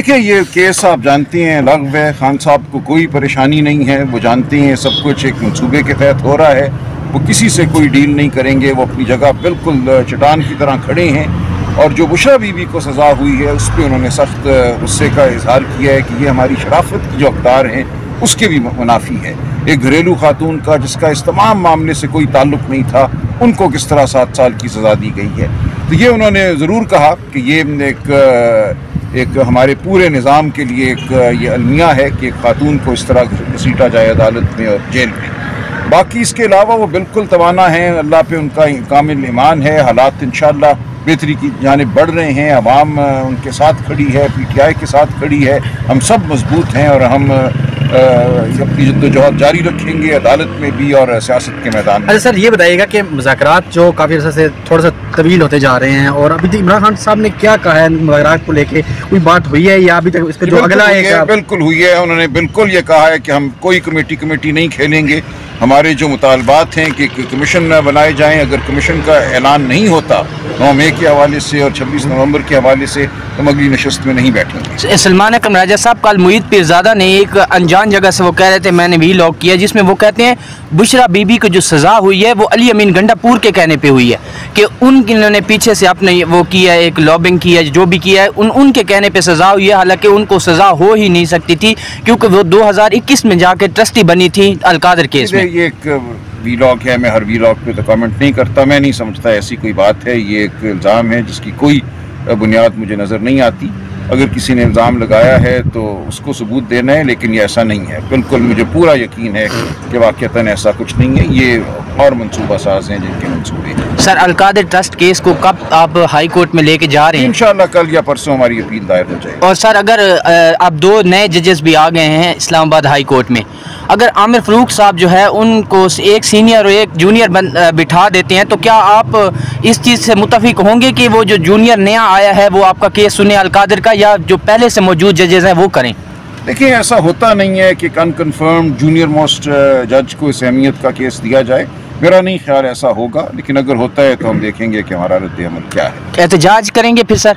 देखिए, ये केस आप जानते हैं लग़्व है। खान साहब को कोई परेशानी नहीं है, वो जानते हैं सब कुछ एक मंसूबे के तहत हो रहा है। वो किसी से कोई डील नहीं करेंगे, वो अपनी जगह बिल्कुल चट्टान की तरह खड़े हैं। और जो बुशरा बीबी को सज़ा हुई है उस पर उन्होंने सख्त गुस्से का इजहार किया है कि ये हमारी शराफत की जो अक़दार हैं उसके भी मुनाफी है। एक घरेलू खातून का जिसका इस तमाम मामले से कोई ताल्लुक़ नहीं था, उनको किस तरह 7 साल की सज़ा दी गई है। तो ये उन्होंने ज़रूर कहा कि ये एक हमारे पूरे निज़ाम के लिए एक ये अलमिया है कि एक खातून को इस तरह घसीटा जाए अदालत में और जेल में। बाकी इसके अलावा वो बिल्कुल तवाना हैं, अल्लाह पे उनका कामिल ईमान है। हालात इंशाअल्लाह बेहतरी की जानिब बढ़ रहे हैं, अवाम उनके साथ खड़ी है, PTI के साथ खड़ी है, हम सब मजबूत हैं और हम अपनी जद्दोजहद जारी रखेंगे अदालत में भी और सियासत के मैदान में। अच्छा सर, ये बताइएगा कि मुज़ाकरात जो काफ़ी अर्सा से थोड़ा सा तवील होते जा रहे हैं और अभी तक इमरान खान साहब ने क्या कहा है मुज़ाकरात को लेके, कोई बात हुई है या अभी तक इसका जो अगला है? बिल्कुल हुई है, उन्होंने बिल्कुल ये कहा है कि हम कोई कमेटी नहीं खेलेंगे। हमारे जो मुतालबात हैं कि कमीशन बनाए जाएँ, अगर कमीशन का ऐलान नहीं होता 9 मई के हवाले से और 26 नवंबर के हवाले से, तो हम अगली नशस्त में नहीं बैठेंगे। सलमान अकरम राजा साहब कल मुईद पीरज़ादा ने एक अनजान जगह से वो कह रहे थे, मैंने भी लॉग किया, जिसमें वो कहते हैं बुशरा बीबी को जो सज़ा हुई है वो अली अमीन गंडापुर के कहने पे हुई है कि उन्होंने पीछे से अपने वो किया है, एक लॉबिंग किया है, जो भी किया है उनके कहने पे सज़ा हुई है। हालांकि उनको सज़ा हो ही नहीं सकती थी क्योंकि वो 2021 में जाके ट्रस्टी बनी थी अलकादर केस में। ये एक वीलॉग है, मैं हर वीलॉग पे तो कमेंट नहीं करता, मैं नहीं समझता ऐसी कोई बात है। ये एक इल्ज़ाम है जिसकी कोई बुनियाद मुझे नज़र नहीं आती। अगर किसी ने इल्ज़ाम लगाया है तो उसको सबूत देना है, लेकिन ये ऐसा नहीं है। बिल्कुल मुझे पूरा यकीन है कि वाक़तन ऐसा कुछ नहीं है। ये और मनसूबा साज हैं जिनके मनसूबे हैं। सर, अलकादर ट्रस्ट केस को कब आप हाई कोर्ट में लेके जा रहे हैं? इंशाअल्लाह कल या परसों हमारी अपील दायर हो जाएगी। और सर, अगर अब 2 नए जजेस भी आ गए हैं इस्लामाबाद हाई कोर्ट में, अगर आमिर फ़ारूक साहब जो है उनको एक सीनियर और एक जूनियर बिठा देते हैं, तो क्या आप इस चीज़ से मुत्तफिक होंगे कि वो जो जूनियर नया आया है वो आपका केस सुने अलकादर का, या जो पहले से मौजूद जजेस हैं वो करें? देखिए, ऐसा होता नहीं है कि अनकन्फर्म्ड जूनियर मोस्ट जज को इस अहमियत का केस दिया जाए। मेरा नहीं ख्याल ऐसा होगा, लेकिन अगर होता है तो हम देखेंगे कि हमारा रद्द-ए-अमल क्या है। एहतजाज करेंगे फिर सर?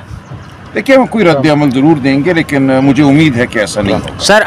देखिए, हम कोई रद्द-ए-अमल ज़रूर देंगे, लेकिन मुझे उम्मीद है कि ऐसा नहीं होगा। सर,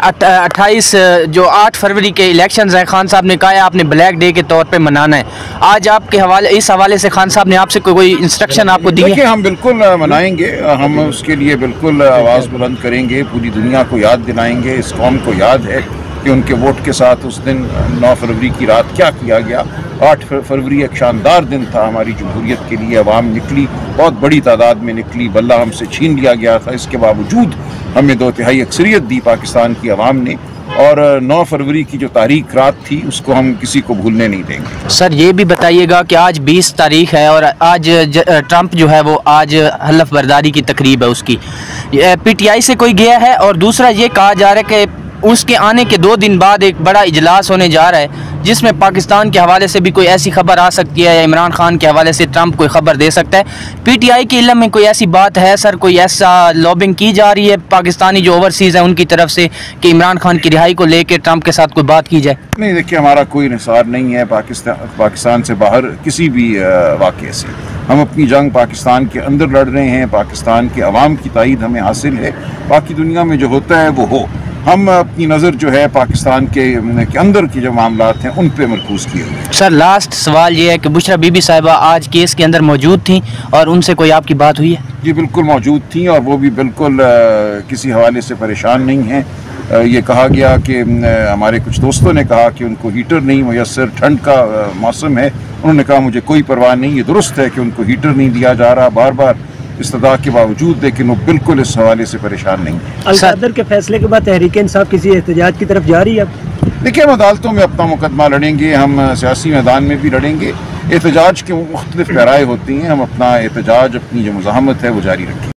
8 फरवरी के इलेक्शंस हैं, खान साहब ने कहा है आपने ब्लैक डे के तौर पे मनाना है। आज आपके इस हवाले से खान साहब ने आपसे कोई इंस्ट्रक्शन आपको दी है? देखिए, हम बिल्कुल मनाएंगे, हम उसके लिए बिल्कुल आवाज़ बुलंद करेंगे, पूरी दुनिया को याद दिलाएंगे। इस कौम को याद है कि उनके वोट के साथ उस दिन 9 फरवरी की रात क्या किया गया। 8 फरवरी एक शानदार दिन था हमारी जमहूरियत के लिए। अवाम निकली, बहुत बड़ी तादाद में निकली, बल्ला हमसे छीन लिया गया था, इसके बावजूद हमें 2/3 अक्सरियत दी पाकिस्तान की अवाम ने। और 9 फरवरी की जो तारीख रात थी उसको हम किसी को भूलने नहीं देंगे। सर, ये भी बताइएगा कि आज 20 तारीख है और आज ट्रंप जो है वो आज हलफ बर्दारी की तकरीब है उसकी, PTI से कोई गया है? और दूसरा ये कहा जा रहा है कि उसके आने के 2 दिन बाद एक बड़ा इजलास होने जा रहा है जिसमें पाकिस्तान के हवाले से भी कोई ऐसी खबर आ सकती है, या इमरान खान के हवाले से ट्रंप कोई खबर दे सकता है। PTI के इल्म में कोई ऐसी बात है सर, कोई ऐसा लॉबिंग की जा रही है पाकिस्तानी जो ओवरसीज़ है उनकी तरफ से कि इमरान खान की रिहाई को लेकर ट्रंप के साथ कोई बात की जाए? नहीं, देखिए, हमारा कोई निसार नहीं है पाकिस्तान से बाहर किसी भी वाक़े से। हम अपनी जंग पाकिस्तान के अंदर लड़ रहे हैं, पाकिस्तान के अवाम की ताईद हमें हासिल है। बाकी दुनिया में जो होता है वो हो, हम अपनी नज़र जो है पाकिस्तान के अंदर की जो मामलात हैं उन पे मरकूज़ किए हुए। सर, लास्ट सवाल ये है कि बुशरा बीबी साहिबा आज केस के अंदर मौजूद थी और उनसे कोई आपकी बात हुई है? जी बिल्कुल मौजूद थी, और वो भी बिल्कुल किसी हवाले से परेशान नहीं हैं। ये कहा गया कि हमारे कुछ दोस्तों ने कहा कि उनको हीटर नहीं मुयस्सर, ठंड का मौसम है। उन्होंने कहा मुझे कोई परवाह नहीं, ये दुरुस्त है कि उनको हीटर नहीं दिया जा रहा बार बार इस्तिदा के बावजूद, लेकिन वो बिल्कुल इस हवाले से परेशान नहीं है। अलकादर के फैसले के बाद तहरीक इंसाफ किसी एहतजाज की तरफ जा रही है? देखिए, हम अदालतों में अपना मुकदमा लड़ेंगे, हम सियासी मैदान में भी लड़ेंगे। एहतजाज के मुख्तलिफ पैराए होती हैं, हम अपना एहतजाज, अपनी जो मुज़ाहमत है वो जारी रखेंगे।